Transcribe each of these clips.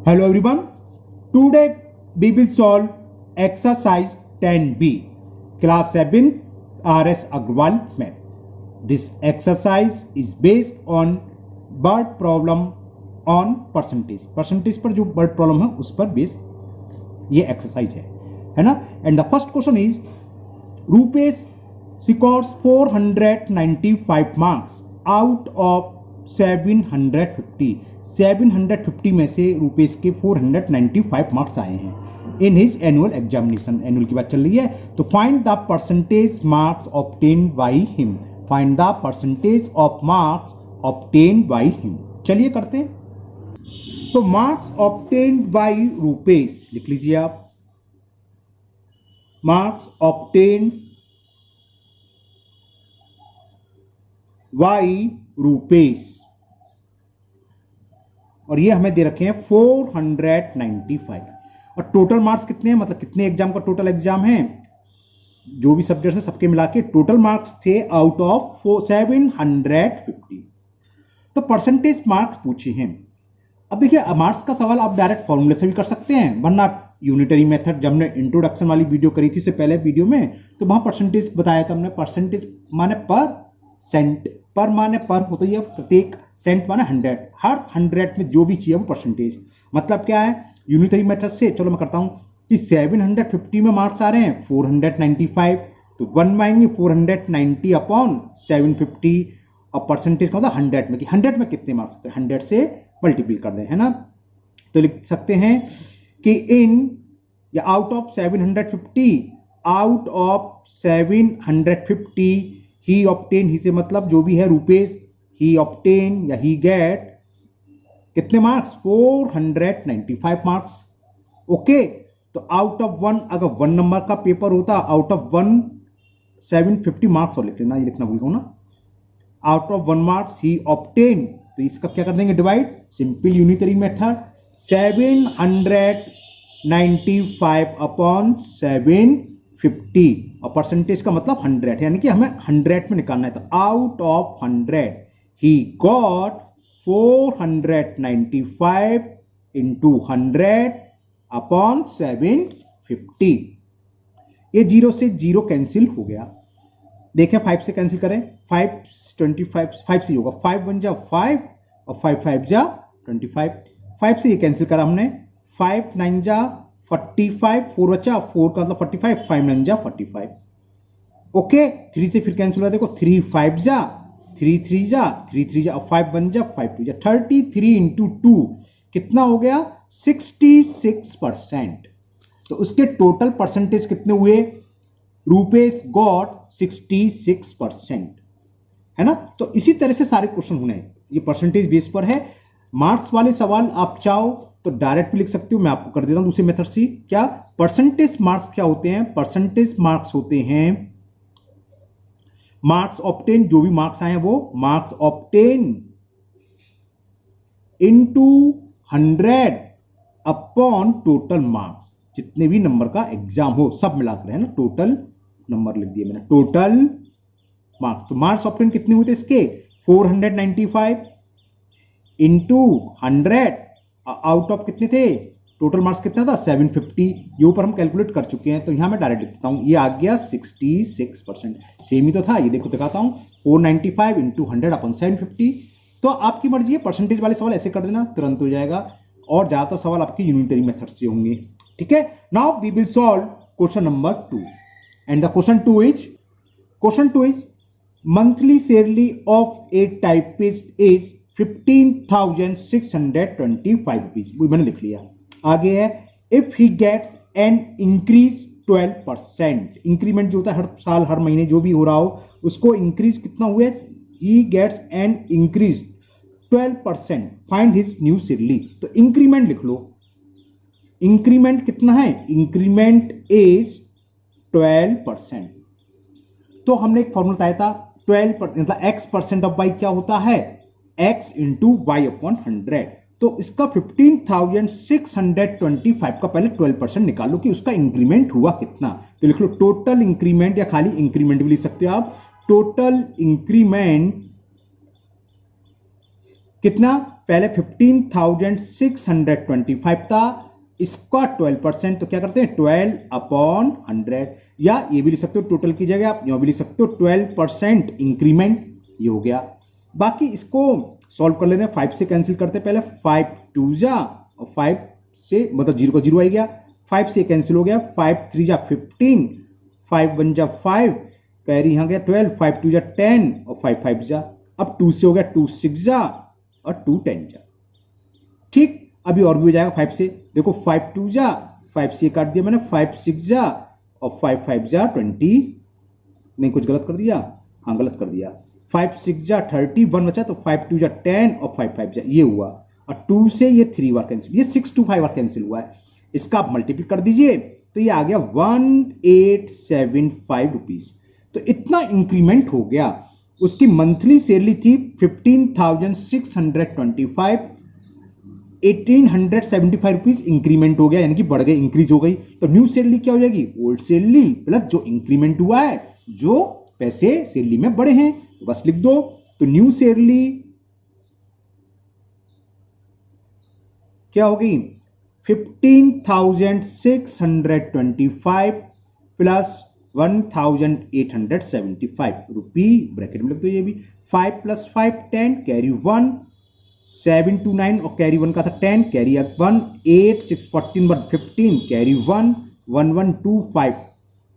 Hello everyone. Today we will solve exercise 10B, class 7 RS Agrawal math. This exercise is based on word problem on percentage. Percentage पर जो word problem है उस पर base ये exercise है ना. And the first question is Rupesh scores 495 marks out of 750 में से रुपेश के 495 मार्क्स आए हैं in his annual examination. Annual की बात चल रही है. तो find the percentage marks obtain by him. Find the percentage of marks obtain by him. चलिए करते हैं. तो मार्क्स ऑब्टेन बाय रुपेश लिख लीजिए आप. मार्क्स ऑब्टेन बाय रुपेश और ये हमें दे रखे हैं 495 और टोटल मार्क्स कितने हैं, मतलब कितने एग्जाम का टोटल एग्जाम है, जो भी सब्जेक्ट है सबके मिला के टोटल मार्क्स थे आउट ऑफ 750. तो परसेंटेज मार्क्स पूछे हैं. अब देखिए मार्क्स का सवाल आप डायरेक्ट फॉर्मूले से भी कर सकते हैं, वरना यूनिटरी मेथड जब हमने इंट्रोडक्शन वाली वीडियो करी थी इससे पहले वीडियो में तो वहां परसेंटेज बताया था हमने. परसेंटेज माने पर सेंट, पर माने पर होता है प्रत्येक, सेंट माने 100. हर 100 में जो भी चाहिए वो परसेंटेज. मतलब क्या है यूनिटरी मेथड से. चलो मैं करता हूं कि 750 में मार्क्स आ रहे हैं 495 तो 1 माएंगे 490 अपॉन 750 और परसेंटेज का मतलब 100 में कि 100 में कितने मार्क्स थे 100 से मल्टीप्लाई कर दें, है ना. तो लिख सकते हैं कि इन या आउट ऑफ 750 ही ऑब्टेन, ही से मतलब जो भी है रुपेश, ही ऑब्टेन या ही गेट कितने मार्क्स 495 मार्क्स. ओके. तो आउट ऑफ 1 अगर 1 नंबर का पेपर होता आउट ऑफ 1 750 मार्क्स और लिख लेना, ये लिखना भूल गया ना. Out of 1 marks he obtain तो इसका क्या कर देंगे divide, simple unitary method 795 upon 750 और परसेंटेज का मतलब 100 यानी कि हमें 100 में निकालना है. तो out of 100 he got 495 into 100 upon 750. ये 0 से 0 कैंसिल हो गया. देखें 5 से कैंसिल करें, 5 से होगा 5 1 जा 5 और 5 5 जा 25. 5 से ये कैंसिल करा हमने, 5 9 जा 45, 4 बचा 4 का मतलब 45, 5 9 जा 45. ओके. 3 से फिर कैंसिल हुआ, देखो 3 5 जा 3 3 जा 3 3 जा और 5 1 जा 5 2 जा 33 इंटू 2 कितना हो गया 66%. तो उसके टोटल परसेंटेज कितने हुए, रुपेश गॉट 66%, है ना. तो इसी तरह से सारे क्वेश्चन होने हैं. ये परसेंटेज बेस पर है. मार्क्स वाले सवाल आप चाहो तो डायरेक्ट भी लिख सकते हो, मैं आपको कर देता हूं दूसरे मेथड से. क्या परसेंटेज मार्क्स क्या होते हैं, परसेंटेज मार्क्स होते हैं मार्क्स ऑब्टेन, जो भी मार्क्स आए हैं वो marks obtain into 100 upon total marks, जितने भी नंबर का एग्जाम हो सब मिलाकर, है ना. टोटल नंबर लिख दिया मैंने, टोटल मार्क्स. तो मार्क्स ऑब्टेन कितने हुए थे इसके 495 इंटू 100 आउट ऑफ कितने थे, टोटल मार्क्स कितना था 750. ये ऊपर हम कैलकुलेट कर चुके हैं तो यहां मैं डायरेक्ट लिख देता हूं. ये आ गया 66%. सेम ही तो था, ये देखो दिखाता हूं 495 इंटू 100 अपॉन 750. तो आपकी मर्जी है, परसेंटेज वाले सवाल ऐसे कर देना तुरंत हो जाएगा और ज्यादातर सवाल आपके यूनिटरी मेथड से होंगे. ठीक है. Now we will solve question number 2 and the question 2 is monthly salary of a typist is 15,625 rupees. वो मैंने लिख लिया. आगे है if he gets an increase 12%. Increment जो होता है हर साल हर महीने जो भी हो रहा हो उसको इंक्रीज कितना हुआ, he gets an increase 12%. Find his new salary. तो इंक्रीमेंट लिख लो. इंक्रीमेंट कितना है, इंक्रीमेंट इज 12%. तो हमने एक फॉर्मूला बताया था 12% मतलब x परसेंट ऑफ y क्या होता है, x इंटू वाई अपॉन 100. तो इसका 15,625 का पहले 12% निकालो कि उसका इंक्रीमेंट हुआ कितना. तो लिख लो टोटल इंक्रीमेंट या खाली इंक्रीमेंट भी लिख सकते हो आप. टोटल इंक्रीमेंट कितना, पहले 15,625 था, इसका 12%, तो क्या करते हैं 12/100, या ये भी लिख सकते हो टोटल की जगह आप यहां भी लिख सकते हो 12% इंक्रीमेंट, ये हो गया। बाकी इसको सॉल्व कर लेते हैं, 5 से कैंसिल करते हैं पहले, 5 2 जा और 5 से मतलब 0 का 0 आ गया, 5 से कैंसिल हो गया, 5 3 जा 15, 5 1 जा 5, कैरी यहां गया 12, 5 2 जा 10 और 5 5 जा, अब 2 से हो गया 2 6 जा और 2 10 जा। ठीक, अभी और भी हो जाएगा 5 से, देखो 5 2 जा, 5 से काट दिया मैंने, 5 6 जा और 5 5 जा 20, नहीं कुछ गलत कर दिया, हाँ गलत कर दिया, 5 6 जा 30, 1 बचा तो 5 2 जा 10 और 5 5 जा, ये हुआ, और 2 से ये 3 बार कैंसिल, ये 6 2 5 बार कैंसिल हुआ है, इसका आप मल्टीप्लाई कर दीजिए तो ये आ गया 1875 रुपीज। तो इतना इंक्रीमेंट हो गया। उसकी मंथली सैलरी थी 15,625, 1875 रुपीज इंक्रीमेंट हो गया, यानी कि बढ़ गई, इंक्रीज हो गई। तो न्यू सैलरी क्या हो जाएगी, ओल्ड सैलरी प्लस जो इंक्रीमेंट हुआ है, जो पैसे सैलरी में बढ़े हैं, तो बस लिख दो। तो न्यू सैलरी क्या होगी, 15,625 प्लस 1,875 रुपी, ब्रैकेट में लिख दो ये भी, 5 + 5 10, कैरी 1, 7 2 9 और कैरी 1 का था 10, कैरी 1, 8 6 14 1 15, कैरी 1 1 1 2 5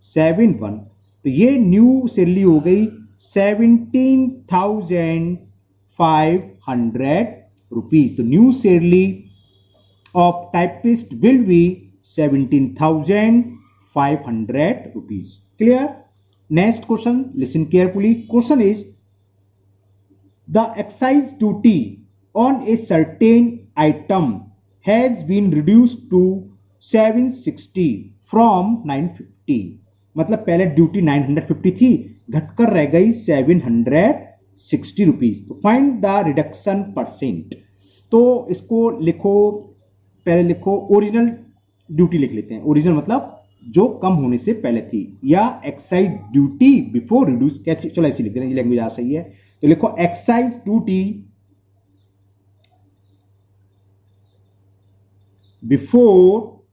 7 1। तो ये न्यू सैलरी हो गई 17,500 रुपीज। तो new salary of typist will be 17,500 rupees. Clear? Next question, listen carefully. Question is, the excise duty on a certain item has been reduced to 760 from 950. मतलब पहले duty 950 थी, घटकर रह गई 760 रुपीज। तो फाइंड द रिडक्शन परसेंट। तो इसको लिखो, पहले लिखो ओरिजिनल ड्यूटी लिख लेते हैं, ओरिजिनल मतलब जो कम होने से पहले थी, या एक्साइज ड्यूटी बिफोर रिड्यूस, कैसे, चलो ऐसे लिख देना, ये लैंग्वेज आ सही है। तो लिखो एक्साइज ड्यूटी बिफोर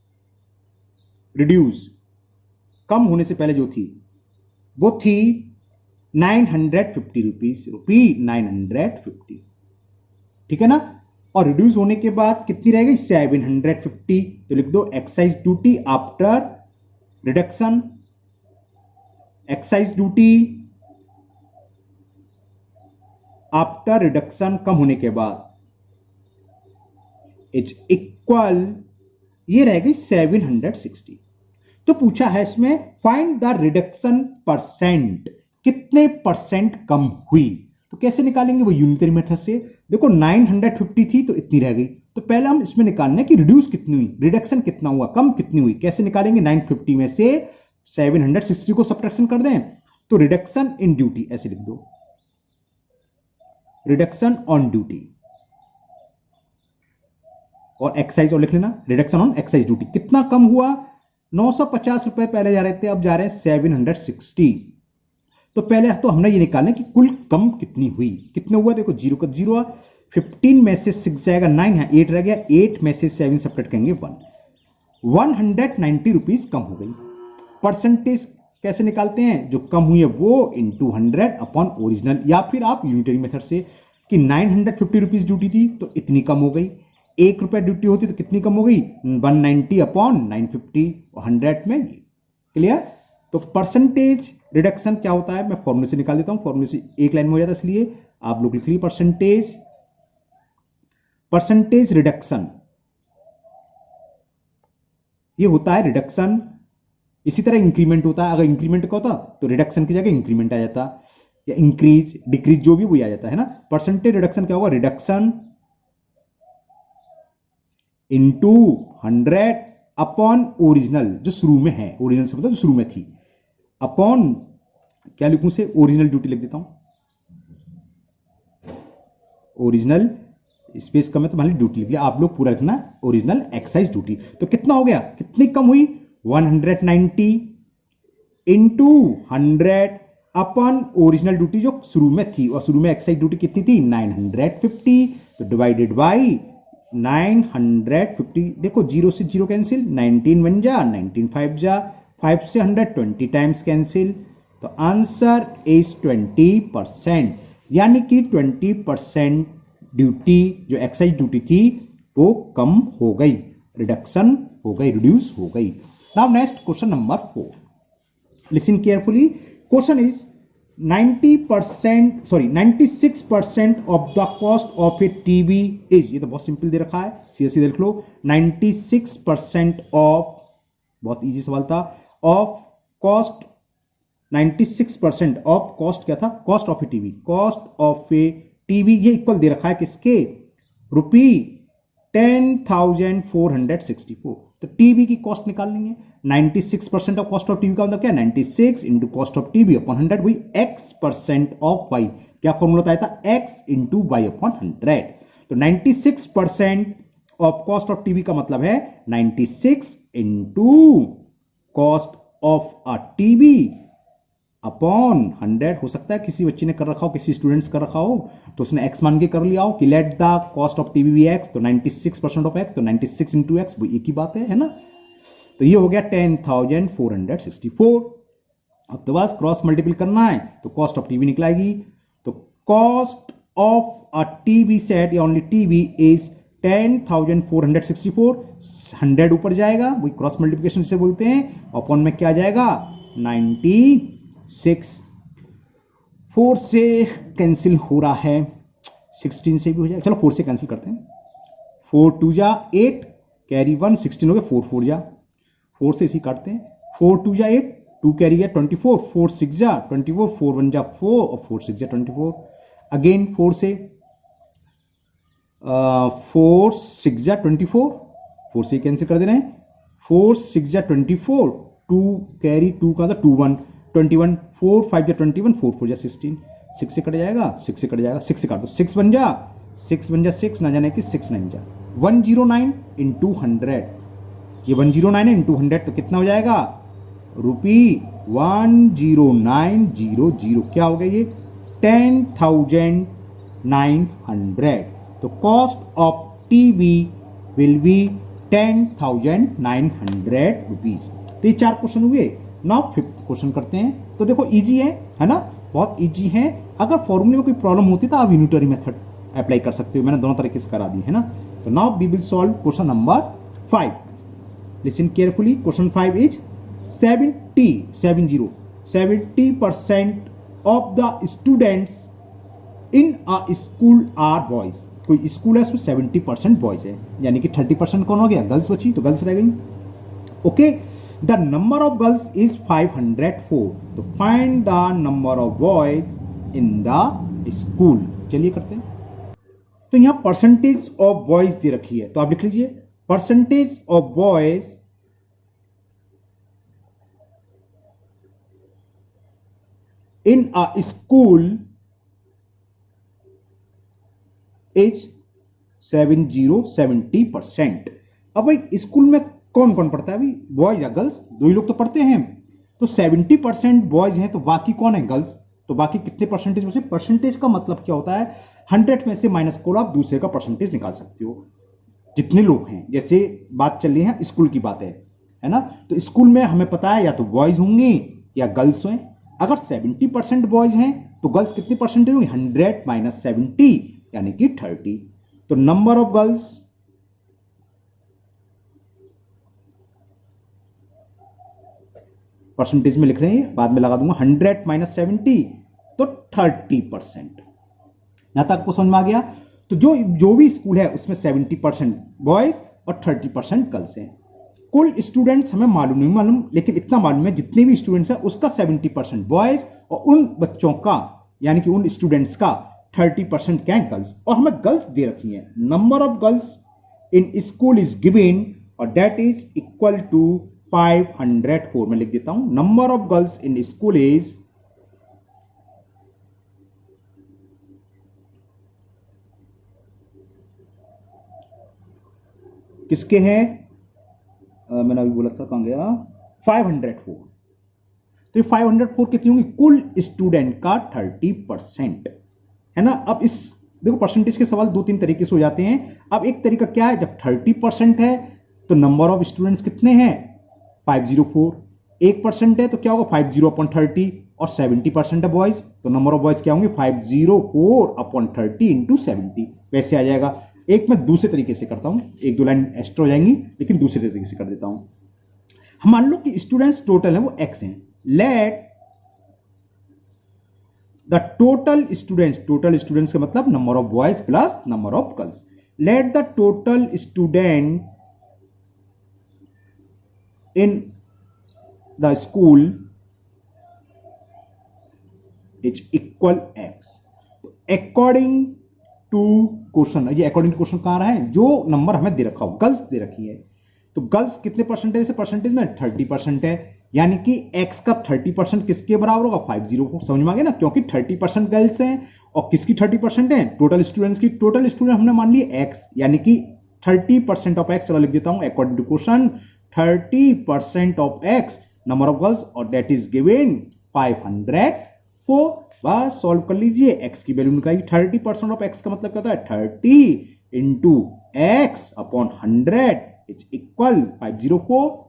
रिड्यूस, कम होने से पहले जो थी वो थी 950 रुपीज, रुपी 950, ठीक है ना। और रिड्यूस होने के बाद कितनी रह गई 750। तो लिख दो excise duty after reduction, excise duty after reduction कम होने के बाद इज इक्वल, ये रह गई 760। तो पूछा है इसमें फाइंड द रिडक्शन परसेंट, कितने परसेंट कम हुई। तो कैसे निकालेंगे, वो यूनिटरी मेथड से। देखो 950 थी तो इतनी रह गई, तो पहले हम इसमें निकालना है कि रिड्यूस कितनी हुई, रिडक्शन कितना हुआ, कम कितनी हुई। कैसे निकालेंगे, 950 में से 760 को सब्ट्रैक्शन कर दें, तो रिडक्शन इन ड्यूटी ऐसे लिख दो, रिडक्शन ऑन ड्यूटी, और एक्साइज और लिख लेना, रिडक्शन ऑन एक्साइज ड्यूटी। कितना कम हुआ, 950 रुपए पहले जा रहे थे, अब जा रहे हैं 760। तो पहले तो हमने ये निकालना कि कुल कम कितनी हुई, कितने हुआ, देखो 0 का 0, 15 में से 6 जाएगा 9 है, 8 रह गया, 8 में से 7 सेपरेट करेंगे 1, 190 रुपीज कम हो गई। परसेंटेज कैसे निकालते हैं, जो कम हुई है वो इंटू 100 अपॉन ओरिजिनल, या फिर आप यूनिटरी मेथड से कि 950 रुपीज ड्यूटी थी तो इतनी कम हो गई, 1 रुपया ड्यूटी होती तो कितनी कम हो गई, 190 अपॉन 950, 100 में। क्लियर। तो परसेंटेज रिडक्शन क्या होता है, मैं फॉर्मूले से निकाल देता हूं, फॉर्मूले से एक लाइन में हो जाता है, इसलिए आप लोग लिख लीजिए परसेंटेज रिडक्शन, ये होता है रिडक्शन। इसी तरह इंक्रीमेंट होता है, अगर इंक्रीमेंट का होता तो रिडक्शन की जगह इंक्रीमेंट आ जाता, या इंक्रीज डिक्रीज जो भी वही आ जाता है ना। परसेंटेज रिडक्शन क्या होगा, रिडक्शन इंटू 100 अपॉन ओरिजिनल जो शुरू में है, ओरिजिनल से मतलब जो शुरू में थी, अपॉन क्या लिखूं से, ओरिजिनल ड्यूटी लिख देता हूं, ओरिजिनल स्पेस कम है तो मान ली ड्यूटी लिख लिया, आप लोग पूरा लिखना ओरिजिनल एक्साइज ड्यूटी। तो कितना हो गया, कितनी कम हुई, 190 इंटू 100 अपॉन ओरिजिनल ड्यूटी जो शुरू में थी, और शुरू में एक्साइज ड्यूटी कितनी थी 950, तो डिवाइडेड बाई 950, देखो जीरो से जीरो कैंसिल, 19 बन जा, 19 5 जा, 5 से 100 20 टाइम्स कैंसिल, तो आंसर इज 20%, यानी कि 20% ड्यूटी जो एक्साइज ड्यूटी थी वो कम हो गई, रिडक्शन हो गई, रिड्यूस हो गई। Now next question number 4, listen carefully, question is 96% of the cost of A TV is, ये तो बहुत सिंपल दे रखा है, सीधा सीधा लिख लो, 96% ऑफ, बहुत इजी सवाल था, ऑफ कॉस्ट, 96% ऑफ कॉस्ट क्या था, cost of A TV, cost of A TV, ये इक्वल दे रखा है किसके, रुपी 10,464, तो टीवी की कॉस्ट निकाल लेंगे, 96% ऑफ कॉस्ट ऑफ टीवी का मतलब क्या, 96 into cost of TV upon 100, वही x% ऑफ y, क्या फॉर्मूला बताया था, x इंटू वाई अपॉन 100, तो 96% ऑफ कॉस्ट ऑफ टीवी का मतलब है 96 into cost of a TV upon 100, हो सकता है किसी बच्चे ने कर रखा हो, किसी स्टूडेंट्स कर रखा हो, तो उसने x मान के कर लिया हो कि let the cost of TV be x, तो 96% ऑफ x, तो 96 इंटू एक्स, वो एक ही बात है ना, तो ये हो गया 10,464। अब तो बस क्रॉस मल्टीपल करना है, तो कॉस्ट ऑफ टीवी निकलेगी, तो cost of a TV set या ओनली टीवी इज 10,464, 100 ऊपर जाएगा, वही क्रॉस मल्टीप्लिकेशन से बोलते हैं, अपॉन में क्या जाएगा 96, 4 से कैंसिल हो रहा है, 16 से भी हो जाएगा, चलो 4 से कैंसिल करते हैं, 4 2 जा 8, कैरी 1, 16 हो गया, 4 4 जा, 4 से इसी काटते हैं, 4 2 जा 8, 2 कैरी है 24, 4 6 जा 24, 4 1 जा 4 और 4 6 जा 24, अगेन 4 से 4 6 जा 24, 4 से कैंसिल कर दे रहे हैं, 4 6 जा 24, 2 कैरी 2 का था 2 1 21, 4 5 जा 21, 4 4 जा 16, 6 से कट जाएगा, 6 से कट जाएगा, 6 से काट दो, 6 बन जा 6 ना जाने कि 6 9 जा 109 इंटू 100, ये 109 है इंटू 100, तो कितना हो जाएगा रुपी 10900, क्या हो गया ये 10,900, तो cost of TV will be 10,900 rupees. तो ये 4 क्वेश्चन हुए। नाउ 5th क्वेश्चन करते हैं, तो देखो इजी है ना, बहुत इजी है, अगर फॉर्मूले में कोई प्रॉब्लम होती तो आप यूनिटरी मेथड अप्लाई कर सकते हो, मैंने दोनों तरीके से करा दी है ना। तो now we will solve question number 5, listen carefully, question 5 is 70% of the students in a school are boys, कोई स्कूल है उसमें 70% बॉयज है, यानी कि 30% कौन हो गया, गर्ल्स बची, तो गर्ल्स रह गई, okay. The number of girls is 504, तो find the number of boys in the school, चलिए करते हैं। तो यहां परसेंटेज ऑफ बॉयज दे रखी है, तो आप लिख लीजिए percentage of boys in a school is 70%। अब भाई स्कूल में कौन कौन पढ़ता है, अभी बॉयज या गर्ल्स, दो ही लोग तो पढ़ते हैं, तो 70% बॉयज हैं, तो बाकी कौन है, गर्ल्स, तो बाकी कितने परसेंटेज में से, परसेंटेज का मतलब क्या होता है, 100 में से माइनस करो, आप दूसरे का परसेंटेज निकाल सकते हो, जितने लोग हैं, जैसे बात चल रही है स्कूल की बात है ना, तो स्कूल में हमें पता है या तो बॉयज होंगे या गर्ल्स हैं, अगर 70% बॉयज हैं तो गर्ल्स कितने परसेंटेज होंगे, 100 माइनस 70 यानी कि 30, तो नंबर ऑफ गर्ल्स परसेंटेज में लिख रहे हैं, बाद में लगा दूंगा 100 माइनस 70, तो 30%। यहां तक आपको समझ में आ गया। तो जो भी स्कूल है उसमें 70% बॉयज और 30% गर्ल्स हैं। कुल स्टूडेंट्स हमें मालूम नहीं मालूम, लेकिन इतना मालूम है जितने भी स्टूडेंट्स हैं उसका 70% बॉयज और उन बच्चों का यानी कि उन स्टूडेंट्स का 30% क्या है, गर्ल्स, और हमें गर्ल्स दे रखी है। Number of girls in school is given और दैट इज इक्वल टू 504। मैं लिख देता हूं, number of girls in school is किसके हैं, मैंने अभी बोला था कहां गया, 504। तो 504 कितनी होंगी, कुल स्टूडेंट का 30% है ना। अब इस देखो परसेंटेज के सवाल 2-3 तरीके से हो जाते हैं। अब एक तरीका क्या है, जब 30% है तो नंबर ऑफ स्टूडेंट्स कितने हैं 504, 1% है तो क्या होगा 50/30 और 70% है बॉयज तो नंबर ऑफ बॉयज क्या होंगे 504/30 इंटू 70 वैसे आ जाएगा। एक मैं दूसरे तरीके से करता हूं, 1-2 लाइन एक्स्ट्रा हो जाएंगी लेकिन दूसरे तरीके से कर देता हूं। हम मान लो कि स्टूडेंट्स टोटल है वो x हैं, लेट द टोटल स्टूडेंट्स का मतलब number of boys plus number of girls, let the total student in the school is equal x। According to question, ये अकॉर्डिंग टू क्वेश्चन कहां रहा है, जो नंबर हमें दे रखा हो गर्ल्स दे रखी है, तो गर्ल्स कितने परसेंटेज से परसेंटेज में 30% है, यानी कि x का 30% किसके बराबर होगा 504। समझ में आ गया ना, क्योंकि 30% गर्ल्स हैं और किसकी 30% है टोटल स्टूडेंट्स की। टोटल स्टूडेंट हमने मान लिए x, यानी कि 30% ऑफ x। चलो लिख देता हूं according to question 30% of x number of girls और दैट इज गिवन 504। बस सॉल्व कर लीजिए, x की वैल्यू निकालिए। 30% ऑफ x का मतलब क्या होता है 30 into x upon 100 is equal 504।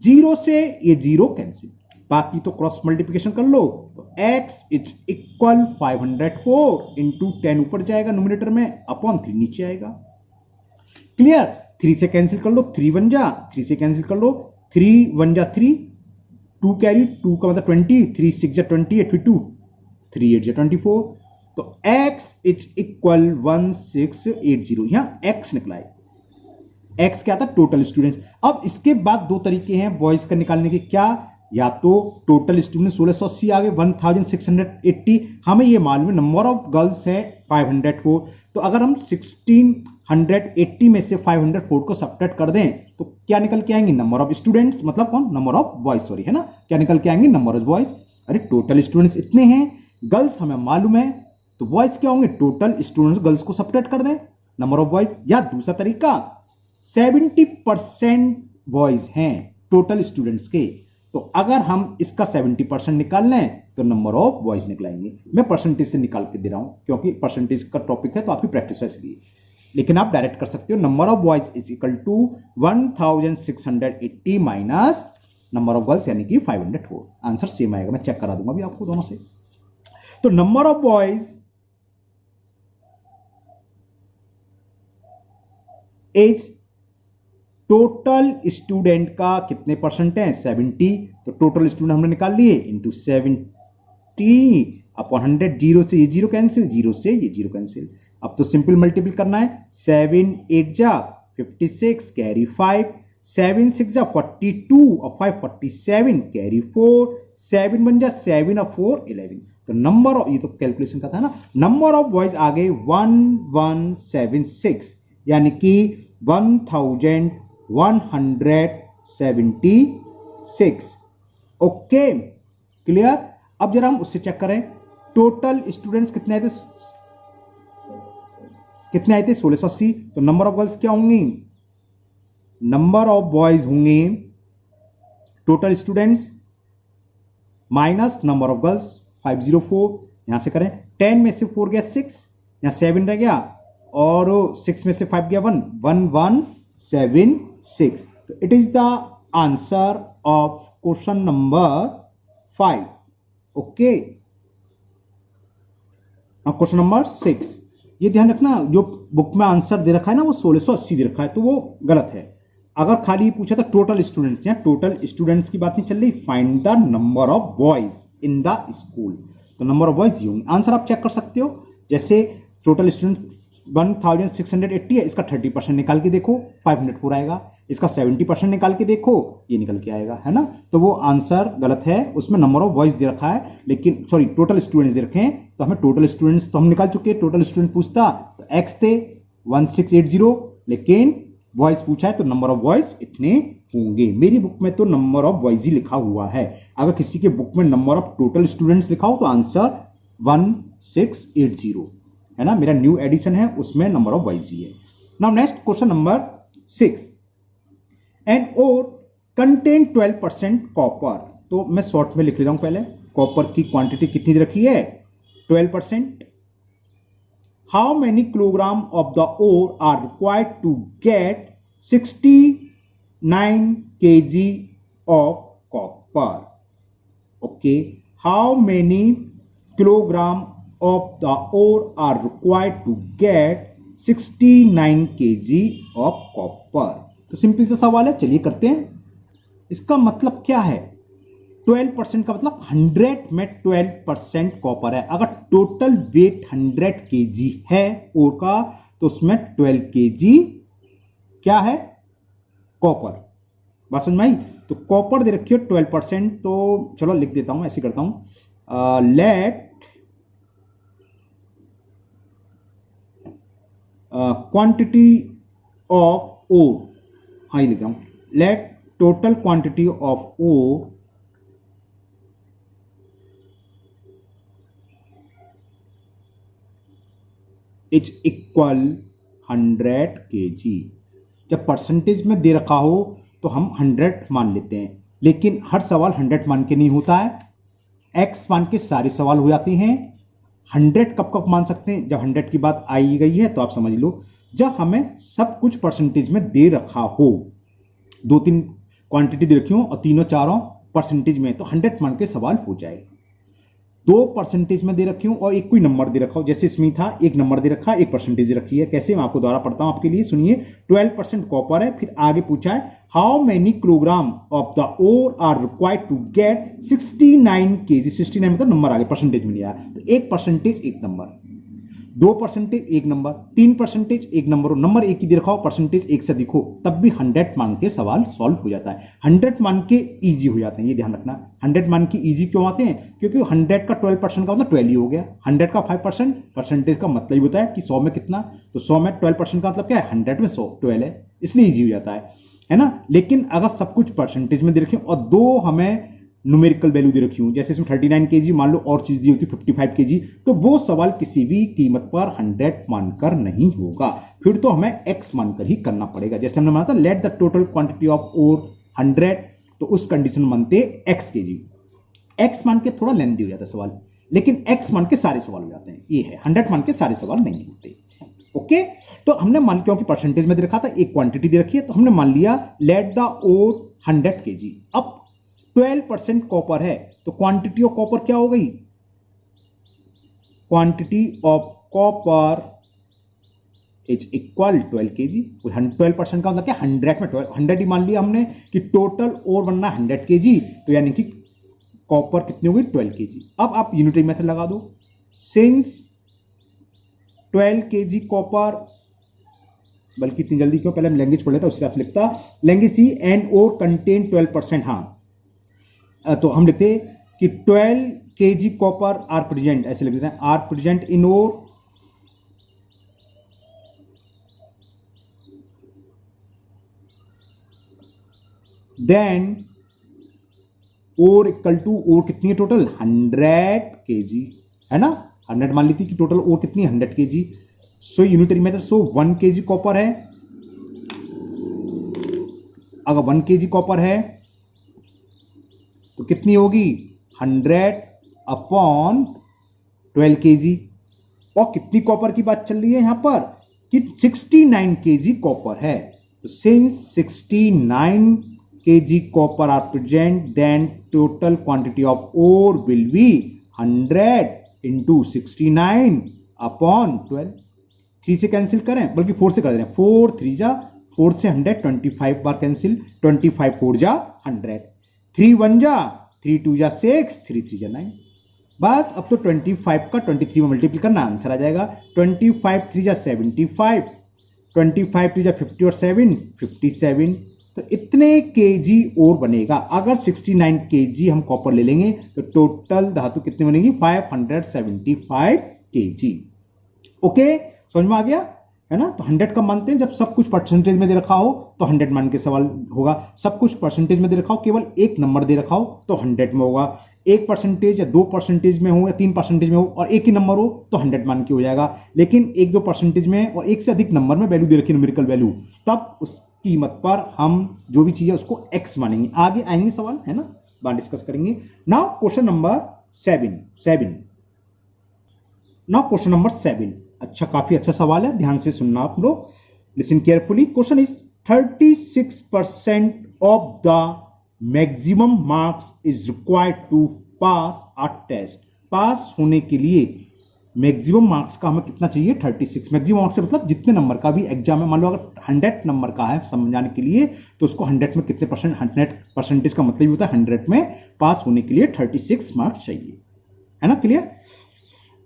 Zero से ये जीरो कैंसिल, बाकी तो क्रॉस मल्टीप्लिकेशन कर लो तो x इज इक्वल 504 इंटू 10 ऊपर जाएगा न्यूमरेटर में अपॉन 3 नीचे आएगा। क्लियर, 3 से कैंसिल कर लो, 3 1 जा, 3 से कैंसिल कर लो, 3 1 जा 3, 2 कैरी, 2 का मतलब 20, 3 6 जा 28, फिर 2 3 8 जा 24, तो x इज इक्वल 1680। यहां x निकला है, x क्या था टोटल स्टूडेंट्स। अब इसके बाद दो तरीके हैं बॉयज का निकालने के, क्या, या तो टोटल स्टूडेंट 1680 आ गए 1680, हमें ये मालूम है नंबर ऑफ गर्ल्स है 504, तो अगर हम 1680 में से 504 को सब्ट्रैक्ट कर दें तो क्या निकल के आएंगे नंबर ऑफ स्टूडेंट्स, मतलब कौन नंबर ऑफ बॉयज, सॉरी है ना, क्या निकल के आएंगे नंबर ऑफ बॉयज। अरे टोटल स्टूडेंट्स इतने हैं, गर्ल्स हमें मालूम है, तो बॉयज क्या होंगे टोटल स्टूडेंट्स गर्ल्स को सब्ट्रैक्ट कर दें नंबर ऑफ बॉयज। या दूसरा तरीका 70% बॉयज हैं टोटल स्टूडेंट्स के, तो अगर हम इसका 70% निकाल लें तो नंबर ऑफ बॉयज निकलाएंगे। मैं परसेंटेज से निकाल के दे रहा हूं क्योंकि परसेंटेज का टॉपिक है तो आपकी प्रैक्टिस है इसलिए, लेकिन आप डायरेक्ट कर सकते हो number of boys is equal to 1680 minus number of girls यानी कि 504। आंसर सेम आएगा, मैं चेक करा दूंगा अभी आपको दोनों से। तो number of boys is total student का कितने परसेंट है 70, तो टोटल स्टूडेंट हमने निकाल लिए इंटू 70 अपॉन 100, जीरो से ये जीरो कैंसिल, जीरो से ये जीरो कैंसिल। अब तो सिंपल मल्टीपल करना है, 7 8 जा 56 कैरी 5, 7 6 जा 42 और 5 47 कैरी 4, 7 1 जा 7 और 4 11। तो नंबर ऑफ, ये तो कैलकुलेशन का था ना, नंबर ऑफ बॉयज आ गए 1176, यानी कि 1176। Okay clear. अब जरा हम उससे चेक करें, टोटल स्टूडेंट्स कितने आए थे, 1680, तो नंबर ऑफ गर्ल्स क्या होंगी, नंबर ऑफ बॉयज होंगे total students minus number of girls 504। यहां से करें, 10 में से 4 गया 6, यहां 7 रह गया और 6 में से 5 गया 1, 1176। तो it is the answer of question number 5। Okay, अब क्वेश्चन नंबर 6, ये ध्यान रखना जो बुक में आंसर दे रखा है ना वो 1680 दे रखा है तो वो गलत है। अगर खाली पूछा था टोटल स्टूडेंट्स, यहां टोटल स्टूडेंट्स की बात नहीं चल रही, find the number of boys in the school, तो नंबर ऑफ बॉयज ये होंगे। आंसर आप चेक कर सकते हो, जैसे टोटल स्टूडेंट 1680 है, इसका 30% निकाल के देखो 504 आएगा, इसका 70% निकाल के देखो ये निकल के आएगा, है ना। तो वो आंसर गलत है, उसमें नंबर ऑफ बॉयज दे रखा है, लेकिन सॉरी टोटल स्टूडेंट्स दे रखे हैं, तो हमें टोटल स्टूडेंट्स तो हम निकाल चुके हैं, टोटल स्टूडेंट पूछता तो एक्स थे 1680, लेकिन बॉयज पूछा है तो नंबर ऑफ बॉयज इतने होंगे। मेरी बुक में तो नंबर ऑफ बॉयज ही लिखा हुआ है, अगर किसी के बुक में नंबर ऑफ टोटल स्टूडेंट्स लिखा हो तो आंसर 1680 है ना, मेरा न्यू एडिशन है उसमें नंबर ऑफ बॉयज ही है। Now next question number 6, an ore contain 12% copper, तो मैं शॉर्ट में लिख लेता हूं पहले, कॉपर की क्वांटिटी कितनी रखी है 12%, how many kilogram of the ore are required to get 69 kg of copper. Okay, how many kilogram of the ore are required to get 69 kg of copper. तो सिंपल सा सवाल है, चलिए करते हैं. इसका मतलब क्या है? 12% का मतलब 100 में 12% कॉपर है. अगर टोटल वेट 100 kg है ओर का, तो उसमें 12 kg क्या है? कॉपर. बात समझ में आई? तो कॉपर दे रखी है 12%. तो चलो लिख देता हूं, ऐसे करता हूं. लेट क्वांटिटी ऑफ ओर, हाँ ये लिख रहा हूं, let total quantity of ore is equal 100 kg. जब परसेंटेज में दे रखा हो तो हम 100 मान लेते हैं, लेकिन हर सवाल 100 मान के नहीं होता है. x मान के सारे सवाल हो जाते हैं. 100 कब कब मान सकते हैं? जब 100 की बात आई गई है तो आप समझ लो, जब हमें सब कुछ परसेंटेज में दे रखा हो, 2-3 क्वांटिटी दे रखी हो और तीनों चारों परसेंटेज में, तो 100 मान के सवाल हो जाएगा. 2 परसेंटेज में दे रखी हूं और एक कोई नंबर दे रखा हो, जैसे इसमें था एक नंबर दे रखा है, एक परसेंटेज रखी है. कैसे? मैं आपको दोबारा पढ़ता हूं आपके लिए, सुनिए. 12% कॉपर है, फिर आगे पूछा है how many kilogram of the ore are required to get 69 kg. 69 मतलब नंबर आगे, परसेंटेज में नहीं आया, तो 1 percentage 1 number, 2 percentage 1 number, 3 percentage 1 number, number एक ही दे रखा हो, परसेंटेज 1 से दिखो, तब भी 100 मान के सवाल सॉल्व हो जाता है. 100 मान के इजी हो जाते हैं, ये ध्यान रखना. 100 मान के इजी क्यों आते हैं? क्योंकि 100 का 12% का मतलब 12 ही हो गया. 100 का 5% परसेंटेज का मतलब ही होता है कि 100 में कितना, तो 100 में 12% का मतलब क्या है? 100 में 100 12 है, इसलिए इजी हो जाता है ना. लेकिन अगर सब कुछ परसेंटेज में दे रखें और 2 हमें न्यूमेरिकल वैल्यू दे रखी हूं, जैसे इसमें 39 kg मान लो, और चीज दी होती 55 kg, तो वो सवाल किसी भी कीमत पर 100 मानकर नहीं होगा. फिर तो हमें x मानकर ही करना पड़ेगा. जैसे हमने माना था let the total quantity of ore 100, तो उस कंडीशन में मानते x kg. x मान के थोड़ा लेंथी हो जाता है सवाल, लेकिन x मान के सारे सवाल हो जाते हैं. ये है, 100 मान के सारे सवाल नहीं होते. ओके, तो हमने मान, क्योंकि परसेंटेज में दे रखा था, एक क्वांटिटी दे रखी है, तो हमने मान लिया लेट द ओर 100 kg. अब 12% कॉपर है, तो क्वांटिटी ऑफ कॉपर क्या हो गई? Quantity of copper is equal 12 kg. 12% का मतलब क्या? 100 में 12, 100 ही मान लिया हमने कि टोटल और बनना 100 kg, तो यानी कि कॉपर कितनी हो गई? 12 kg. अब आप यूनिटरी मेथड लगा दो. सिंस 12 kg कॉपर, बल्कि इतनी जल्दी क्यों, पहले हम लैंग्वेज पढ़ लेता, उस हिसाब से लिखता. लैंग्वेज थी एन ओर कंटेन 12%. हाँ, तो हम लिखते कि 12 kg कॉपर आर प्रेजेंट, ऐसे लिख देते हैं, आर प्रेजेंट इन ओर देन ओर इक्वल टू, ओर कितनी है टोटल? 100 kg, है ना. 100 मान ली थी कि टोटल ओर कितनी है? 100 kg. सो यूनिटरी मेथड, सो 1 kg कॉपर है. अगर 1 kg कॉपर है तो कितनी होगी? 100 अपॉन 12 kg. और कितनी कॉपर की बात चल रही है यहां पर? कि 69 kg कॉपर है. तो since 69 kg copper are present, then total quantity of ore will be 100 into 69 upon 12. 3 से कैंसिल करें, बल्कि 4 से कर दे रहे हैं. 4 3 जा 4 से 100, 25 बार कैंसिल, 25 4 जा 100, 3 1 जा 3 2 जा 6, 3 3 जा 9. बस अब तो 25 का 23 में मल्टीप्लाई करना, आंसर आ जाएगा. 25 3 जा 75, 25 2 जा 50 और 7 57. तो इतने kg और बनेगा. अगर 69 kg हम कॉपर ले लेंगे तो टोटल धातु कितनी बनेगी? 575 kg. ओके, समझ में आ गया है ना. तो 100 कब मानते हैं? जब सब कुछ परसेंटेज में दे रखा हो तो 100 मान के सवाल होगा. सब कुछ परसेंटेज में दे रखा हो, केवल एक नंबर दे रखा हो, तो 100 में होगा. 1 परसेंटेज या 2 परसेंटेज में हो या 3 परसेंटेज में हो और एक ही नंबर हो तो 100 मान के हो जाएगा. लेकिन 1-2 परसेंटेज में और एक से अधिक नंबर में वैल्यू दे रखी, न्यूमेरिकल वैल्यू, तब उस कीमत पर हम जो भी चीज है उसको x मानेंगे. आगे आएंगे सवाल, है ना, बाद डिस्कस करेंगे. Now question number 7. Now question number 7। अच्छा, काफी अच्छा सवाल है, ध्यान से सुनना आप लोग, listen carefully. Question is 36% of the maximum marks is required to pass a test. Pass होने के लिए मैक्सिमम मार्क्स का हमें कितना चाहिए? 36। मैक्सिमम मार्क्स से मतलब जितने नंबर का भी एग्जाम है, मान लो अगर 100 नंबर का है समझाने के लिए, तो उसको 100 में कितने परसेंट, 100% का मतलब होता है 100 में पास होने के लिए 36 मार्क्स चाहिए, है ना? क्लियर?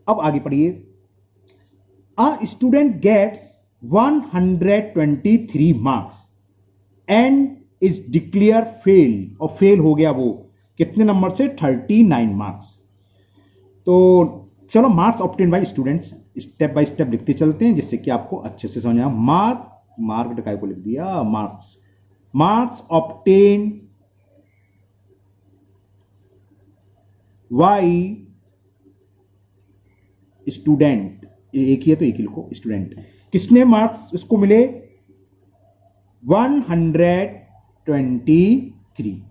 अब आगे पढ़िए। A student gets 123 marks and is declare fail, और फेल हो गया वो कितने नंबर से? 39 मार्क्स। तो चलो, marks obtain bye students step by step लिखते चलते हैं, जिससे कि आपको अच्छे से समझ आए। मार्क डकाई को लिख दिया, मार्क्स ऑब्टेन बाय स्टूडेंट, एक ही है तो एक ही लिखो, स्टूडेंट। किसने मार्क्स उसको मिले? 123।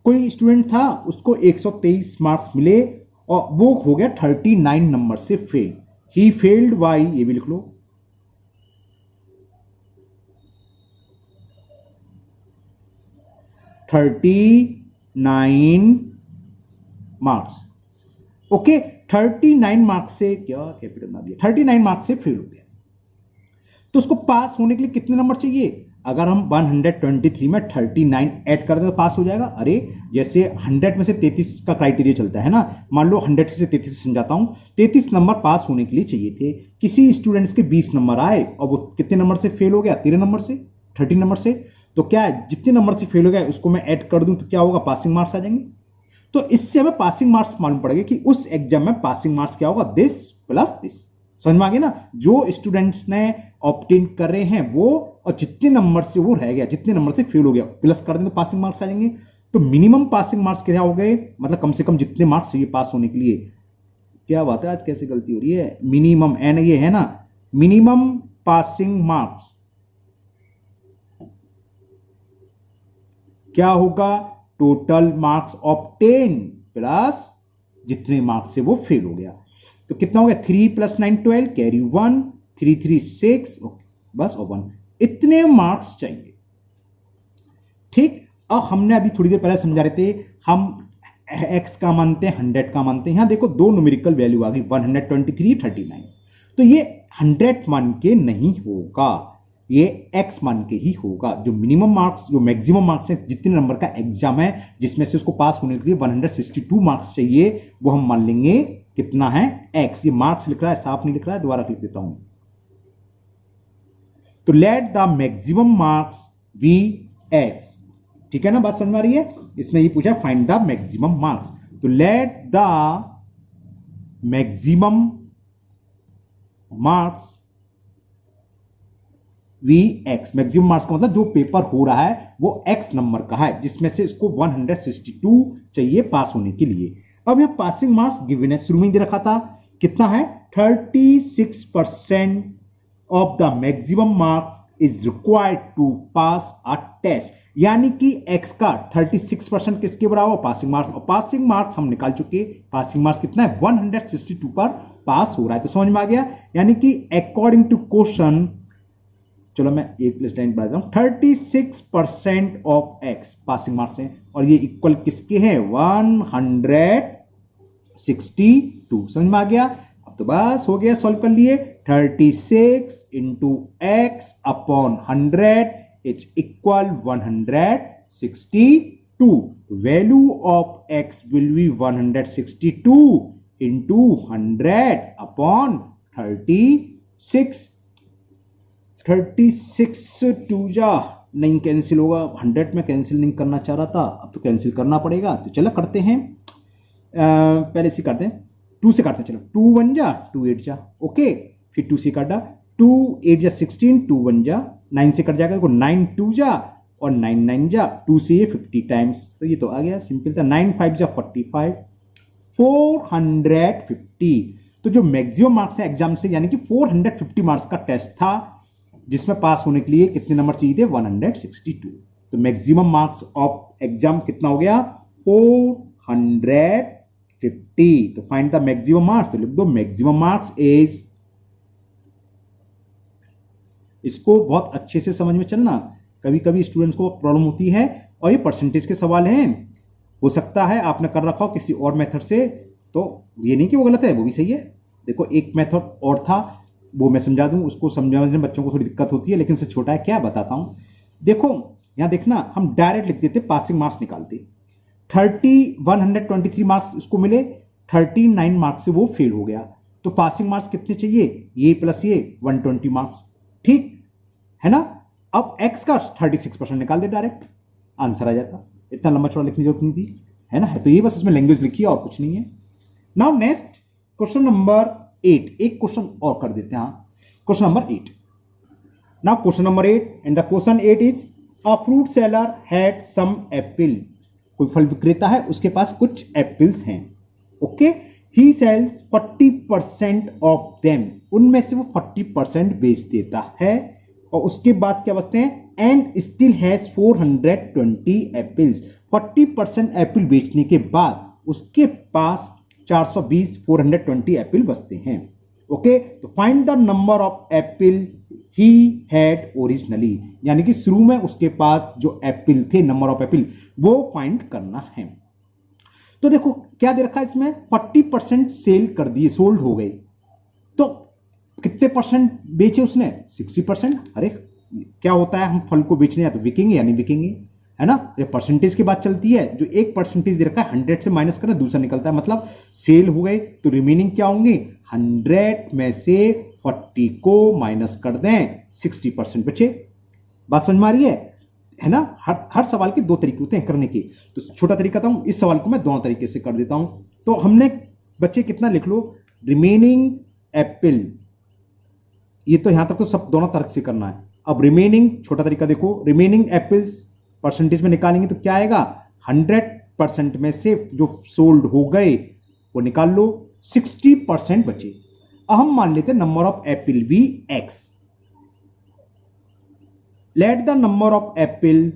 कोई स्टूडेंट था, उसको 123 मार्क्स मिले और वो हो गया 39 नंबर से फेल। ही फेल्ड बाय, ये भी लिख लो, 39 मार्क्स। ओके, 39 मार्क्स से क्या कैपिटल ना दिया, 39 मार्क्स से फेल हो गया। तो उसको पास होने के लिए कितने नंबर चाहिए? अगर हम 123 में 39 ऐड कर दें तो पास हो जाएगा। अरे, जैसे 100 में से 33 का क्राइटेरिया चलता है ना, मान लो 100 से 33 समझाता हूं, 33 नंबर पास होने के लिए चाहिए थे। किसी स्टूडेंट्स के 20 नंबर आए और वो कितने नंबर से फेल हो गया? 13 नंबर से, 30 नंबर से। तो क्या है, जितने नंबर से फेल हो गया उसको मैं ऐड कर दूं तो क्या होगा? पासिंग मार्क्स आ जाएंगे। तो इससे हमें पासिंग मार्क्स मालूम पड़ेगा कि उस एग्जाम में पासिंग मार्क्स क्या होगा? This plus this. समझ में आ गया ना? जो स्टूडेंट्स ने ऑप्टेन कर रहे हैं वो, और जितने नंबर से वो रह गया, जितने नंबर से फेल हो गया, प्लस कर दें तो पासिंग मार्क्स आ जाएंगे। तो मिनिमम पासिंग मार्क्स क्या हो गए? मतलब कम से कम जितने मार्क्स चाहिए पास होने के लिए। क्या बात है, आज कैसे गलती हो रही है? मिनिमम एन ये है ना, मिनिमम पासिंग मार्क्स क्या होगा? टोटल मार्क्स ऑब्टेन प्लस जितने मार्क्स से वो फेल हो गया। तो कितना हो गया? 3 + 9 12, कैरी 1, 3 3 6, बस, और 1। इतने मार्क्स चाहिए। ठीक, अब हमने अभी थोड़ी देर पहले समझा रहे थे, हम x का मानते हैं, 100 का मानते हैं। यहां देखो दो न्यूमेरिकल वैल्यू आ गई, 123, 39। तो ये 100 मान के नहीं होगा, ये x मान के ही होगा। जो मिनिमम मार्क्स, जो मैक्सिमम मार्क्स है, जितने नंबर का एग्जाम है जिसमें से उसको पास होने के लिए 162 मार्क्स चाहिए, वो हम मान लेंगे कितना है? x। ये मार्क्स लिख रहा है, साफ नहीं लिख रहा है, दोबारा लिख देता हूं। तो let the maximum marks be x। ठीक है ना, बात समझ में आ रही है? इसमें ये पूछा फाइंड द मैक्सिमम मार्क्स। तो let the maximum marks be x. Maximum marks का मतलब जो पेपर हो रहा है वो x नंबर का है, जिसमें से इसको 162 चाहिए पास होने के लिए। अब यह पासिंग मार्क्स गिवन है, शुरू में दे रखा था, कितना है? 36% of the maximum marks is required to pass a test. यानी कि x का 36% किसके बराबर? Passing marks. और पासिंग मार्क्स हम निकाल चुके, पासिंग मार्क्स कितना है? 162 पर पास हो रहा है। तो समझ में आ गया, यानी कि अकॉर्डिंग टू क्वेश्चन, चलो मैं एक प्लस लाइन बढ़ा देता हूं, 36% ऑफ x पासिंग मार्क्स हैं, और ये इक्वल किसके हैं? 162। समझ में आ गया? अब तो बस हो गया, सॉल्व कर लिए। 36 into x upon 100 is equal 162। Value of x will be 162 into 100 upon 36। 36 2 जा नहीं कैंसिल होगा, 100 में कैंसिल नहीं करना चाह रहा था, अब तो कैंसिल करना पड़ेगा। तो चलो करते हैं, पहले से करते हैं, 2 से करते हैं। चलो 2 1 जा 2 8 जा, ओके, फिर 2 से काटा, 2 8 जा 16, 2 1 जा 9 से कट जाएगा, देखो 9 2 जा और 9 9 जा, 2 से ये 50 टाइम्स, तो ये तो आ गया, सिंपल था। 9 5 जा 45, 450। तो जो मैक्सिमम मार्क्स है एग्जाम से, यानी कि 450 मार्क्स का टेस्ट था, जिसमें पास होने के लिए कितने नंबर चाहिए थे? 162। तो मैक्सिमम मार्क्स ऑफ एग्जाम कितना हो गया? 450 50। तो फाइंड द मैक्सिमम मार्क्स, तो लिख दो मैक्सिमम मार्क्स इज, इसको बहुत अच्छे से समझ में चलना, कभी कभी स्टूडेंट्स को प्रॉब्लम होती है और ये परसेंटेज के सवाल हैं, हो सकता है आपने कर रखा हो किसी और मेथड से, तो ये नहीं कि वो गलत है, वो भी सही है। देखो एक मेथड और था, वो मैं समझा दूं, उसको समझाने में बच्चों को थोड़ी दिक्कत होती है, लेकिन उससे छोटा है, क्या बताता हूं। देखो यहां देखना, हम डायरेक्ट लिख देते, पासिंग मार्क्स निकालते, 123 मार्क्स उसको मिले, 39 मार्क्स से वो फेल हो गया, तो पासिंग मार्क्स कितने चाहिए, ये प्लस ये 120 मार्क्स, ठीक है ना। अब x का 36% निकाल दे, डायरेक्ट आंसर आ जाता, इतना लंबा चौड़ा लिखने की जरूरत नहीं थी, है ना। है तो ये बस इसमें लैंग्वेज लिखी है और कुछ नहीं है। नाउ नेक्स्ट क्वेश्चन नंबर 8, एक क्वेश्चन और कर देते हैं, question number 8। Now question number 8 and the question 8 is a fruit seller had some apple, कोई फल विक्रेता है, उसके पास कुछ एप्पल्स हैं, okay, he sells 40% of them, उनमें से वो 40% बेच देता है, और उसके बाद क्या बचते हैं, and still has 420 apples, 40% Apple बेचने के बाद उसके पास 420 एप्पल बचते हैं, ओके। तो find the number of Apple he had originally, यानी कि शुरू में उसके पास जो एप्पल थे, नंबर ऑफ एप्पल, वो फाइंड करना है। तो देखो क्या दे रखा है इसमें, 40% सेल कर दिए, सोल्ड हो गए, तो कितने परसेंट बेचे उसने, 60%। अरे क्या होता है, हम फल को बेचने या तो बिकेंगे या नहीं बिकेंगे, है ना, ये परसेंटेज की बात चलती है, जो एक परसेंटेज दे रखा है 100 से माइनस करना, दूसरा निकलता है, मतलब सेल हो गए, तो रिमेनिंग क्या होंगे, 100 में से 40 को माइनस कर दें, 60% बचे। बात समझ में आ रही है ना। हर सवाल के दो तरीके होते हैं करने के, तो छोटा तरीका था, इस सवाल को मैं दोनों तरीके से कर देता हूं। तो हमने बच्चे कितना लिख लो, रिमेनिंग एप्पल, ये तो यहां तक तो सब दोनों तर्क से करना है। अब रिमेनिंग छोटा तरीका देखो, रिमेनिंग एप्पल्स परसेंटेज में निकालेंगे तो क्या आएगा, 100% में से जो सोल्ड हो गए वो निकाल लो, 60% बचे। अब हम मान लेते हैं नंबर ऑफ एप्पल भी x, let the number of Apple,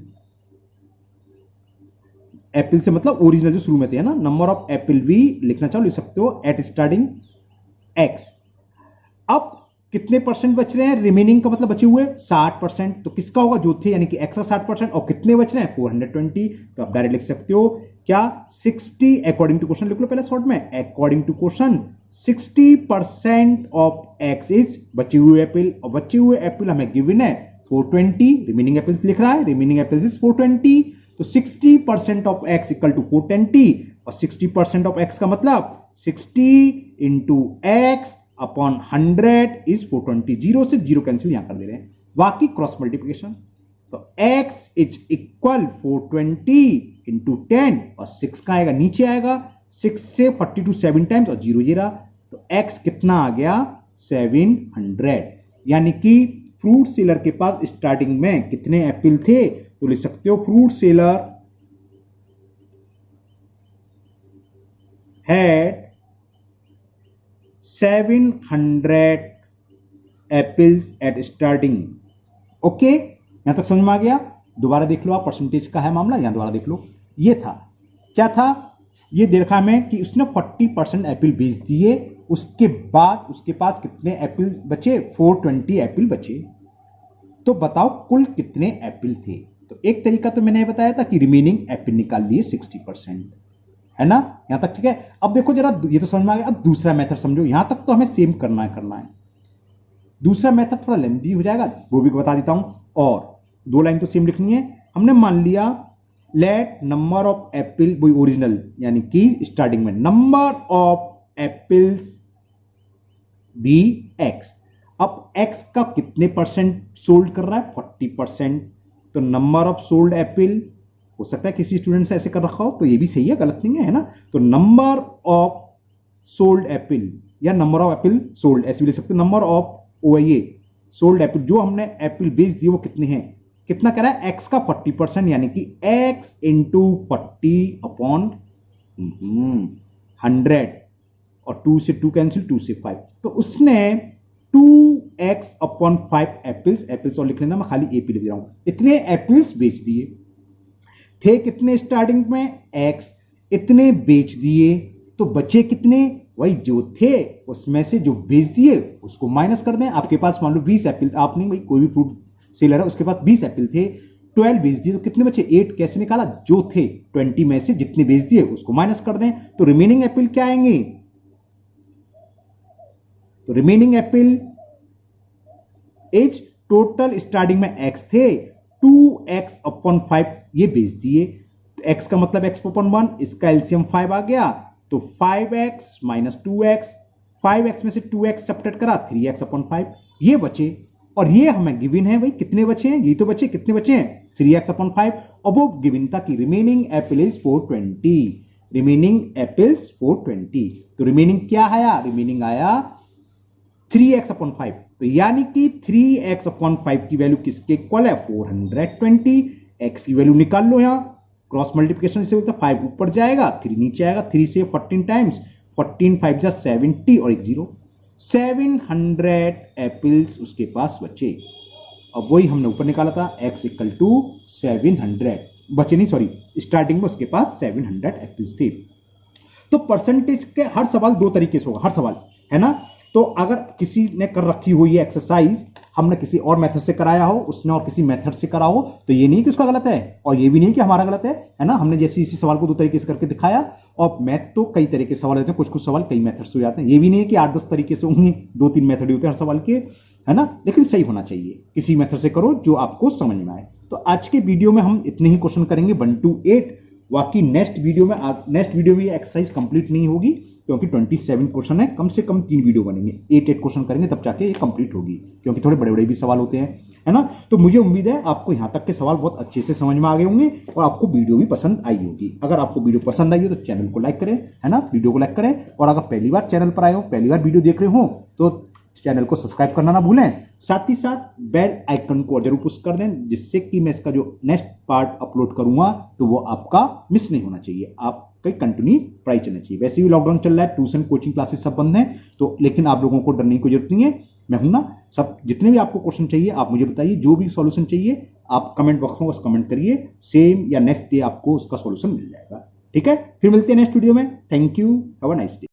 Apple से मतलब ओरिजिनल जो शुरू में थे, है ना, नंबर ऑफ एप्पल भी लिखना चाहो लिख सकते हो, एट स्टार्टिंग एक्स। अब कितने परसेंट बच रहे हैं, रिमेनिंग का मतलब बचे हुए 60%, तो किसका होगा, जो थे, यानी कि एक्स का 60%, और कितने बच रहे हैं 420, तो आप डायरेक्ट लिख सकते हो क्या, 60 अकॉर्डिंग टू क्वेश्चन लिख लो पहले शॉर्ट में, according to question 60% of x is बचे हुए एप्पल, और बचे हुए एप्पल हमें गिवन है 420, रिमेनिंग एप्पल्स लिख रहा है, रिमेनिंग एप्पल्स इज 420, तो 60% ऑफ एक्स इक्वल टू 420, और 60% ऑफ एक्स का मतलब 60 into x upon 100 is 420, zero से जीरो कैंसिल यहां कर दे रहे हैं, बाकी क्रॉस मल्टीप्लीकेशन, तो x इज इक्वल 420 इंटू 10, और 6 का आएगा नीचे आएगा, 6 से 42 7 टाइम्स, और जीरो ये रहा, तो x कितना आ गया 700, यानी कि फ्रूट सेलर के पास स्टार्टिंग में कितने एप्पल थे, तो लिख सकते हो fruit seller had 700 apples at starting, okay. यहां तक समझ में आ गया, दोबारा देख लो आप, परसेंटेज का है मामला, यहां दोबारा देख लो, ये था क्या था, ये दे रखा हमें कि उसने 40% एप्पल बेच दिए, उसके बाद उसके पास कितने एप्पल बचे, 420 एप्पल बचे, तो बताओ कुल कितने एप्पल थे। तो एक तरीका तो मैंने बताया था कि रिमेनिंग एप्पल निकाल लिए 60%, है ना, यहां तक ठीक है। अब देखो जरा, ये तो समझ में आ गया, अब दूसरा मेथड समझो, यहां तक तो हमें सेम करना है। दूसरा मेथड थोड़ा लेंथी हो जाएगा, वो भी बता देता हूं, और 2 लाइन तो सेम लिखनी है। हमने मान लिया लेट नंबर ऑफ एप्पल, वही ओरिजिनल, यानी कि स्टार्टिंग में number of apples be x, अब एक्स का कितने परसेंट सोल्ड कर रहा है, 40%, तो नंबर ऑफ सोल्ड एप्पल, हो सकता है किसी स्टूडेंट से ऐसे कर रखा हो, तो ये भी सही है, गलत नहीं है ना, तो नंबर ऑफ सोल्ड एप्पल या नंबर ऑफ एप्पल सोल्ड ऐसे भी ले सकते, number of OIA sold Apple, जो हमने एप्पल बेच दिए वो कितने हैं, कितना कह रहा है, एक्स का 40%, यानी कि एक्स इंटू 40 अपॉन 100, और 2 से 2 कैंसिल, 2 से 5, तो उसने 2x अपॉन 5 एप्पल्स और लिख लेना, मैं खाली एपी लिख रहा हूं, इतने एप्पल्स बेच दिए, थे कितने स्टार्टिंग में x, इतने बेच दिए, तो बचे कितने, वही जो थे उसमें से जो बेच दिए उसको माइनस कर दें। आपके पास मान लो 20 एप्पल, आपने भाई कोई भी फ्रूट सेलर है उसके पास 20 एप्पल थे, 12 बेच दिए तो कितने बचे, 8 कैसे निकाला, जो थे 20 में से जितने बेच दिए उसको माइनस कर दें, तो रिमेनिंग एप्पल क्या आएंगे, तो remaining apple as total starting में x थे 2x/5 ये बेच दिए, x का मतलब x/1, इसका एलसीएम 5 आ गया तो 5x - 2x, 5x में से 2x सब्ट्रैक्ट करा 3x/5 ये बचे, और ये हमें गिवन है भाई कितने बचे हैं, ये तो बचे, कितने बचे हैं 3x/5, और वो गिवन था कि remaining Apple is 420, remaining apples 420, तो रिमेनिंग क्या आया, रिमेनिंग आया 3x/5, तो यानी कि 3x/5 की वैल्यू किसके इक्वल है, 420, x की वैल्यू निकाल लो, यहां क्रॉस मल्टीप्लिकेशन से होता है 5 ऊपर जाएगा 3 नीचे आएगा, 3 से 14 टाइम्स, 14 5 जा 70 और एक 0, 700 एप्पल्स उसके पास बचे। अब वही हमने ऊपर निकाला था x = 700 बचे, नहीं सॉरी स्टार्टिंग में उसके पास 700 एप्पल्स थे। तो परसेंटेज के हर सवाल दो तरीके से होगा, हर सवाल है ना, तो अगर किसी ने कर रखी हुई है एक्सरसाइज, हमने किसी और मेथड से कराया हो, उसने और किसी मेथड से करा हो, तो ये नहीं कि उसका गलत है और ये भी नहीं कि हमारा गलत है ना, हमने जैसे इसी सवाल को दो तरीके से करके दिखाया, और मैथ तो कई तरीके के सवाल होते हैं, कुछ कुछ सवाल कई मेथड से हो जाते हैं, ये भी नहीं है कि 8-10 तरीके से होंगे, 2-3 मेथड होते हैं हर सवाल के, है ना, लेकिन सही होना चाहिए, किसी मेथड से करो जो आपको समझ में आए। तो आज के वीडियो में हम इतने ही क्वेश्चन करेंगे 1 to 8, बाकी नेक्स्ट वीडियो में ये एक्सरसाइज कंप्लीट नहीं होगी क्योंकि 27 क्वेश्चन है, कम से कम 3 वीडियो बनेंगे, 8 क्वेश्चन करेंगे तब जाके ये कंप्लीट होगी, क्योंकि थोड़े बड़े बड़े भी सवाल होते हैं, है ना। तो मुझे उम्मीद है आपको यहाँ तक के सवाल बहुत अच्छे से समझ में आ गए होंगे और आपको वीडियो भी पसंद आई होगी। अगर आपको वीडियो पसंद आई हो तो चैनल को लाइक करें, है ना, वीडियो को लाइक करें, और अगर पहली बार चैनल पर आए हो, पहली बार वीडियो देख रहे हो तो चैनल को सब्सक्राइब करना ना भूलें, साथ ही साथ बेल आइकन को जरूर पुश कर दें, जिससे कि मैं इसका जो नेक्स्ट पार्ट अपलोड करूंगा तो वो आपका मिस नहीं होना चाहिए, आपका कंटिन्यू पढ़ाई चलना चाहिए। वैसे भी लॉकडाउन चल रहा है, ट्यूशन कोचिंग क्लासेस सब बंद हैं, तो लेकिन आप लोगों को डरने की कोई जरूरत नहीं है, मैं हूं ना, सब जितने भी आपको क्वेश्चन चाहिए आप मुझे बताइए, जो भी सॉल्यूशन चाहिए आप कमेंट बॉक्स में बस कमेंट करिए, सेम या नेक्स्ट डे आपको उसका सॉल्यूशन मिल जाएगा। ठीक है, फिर मिलते हैं नेक्स्ट वीडियो में। Thank you, have a nice day.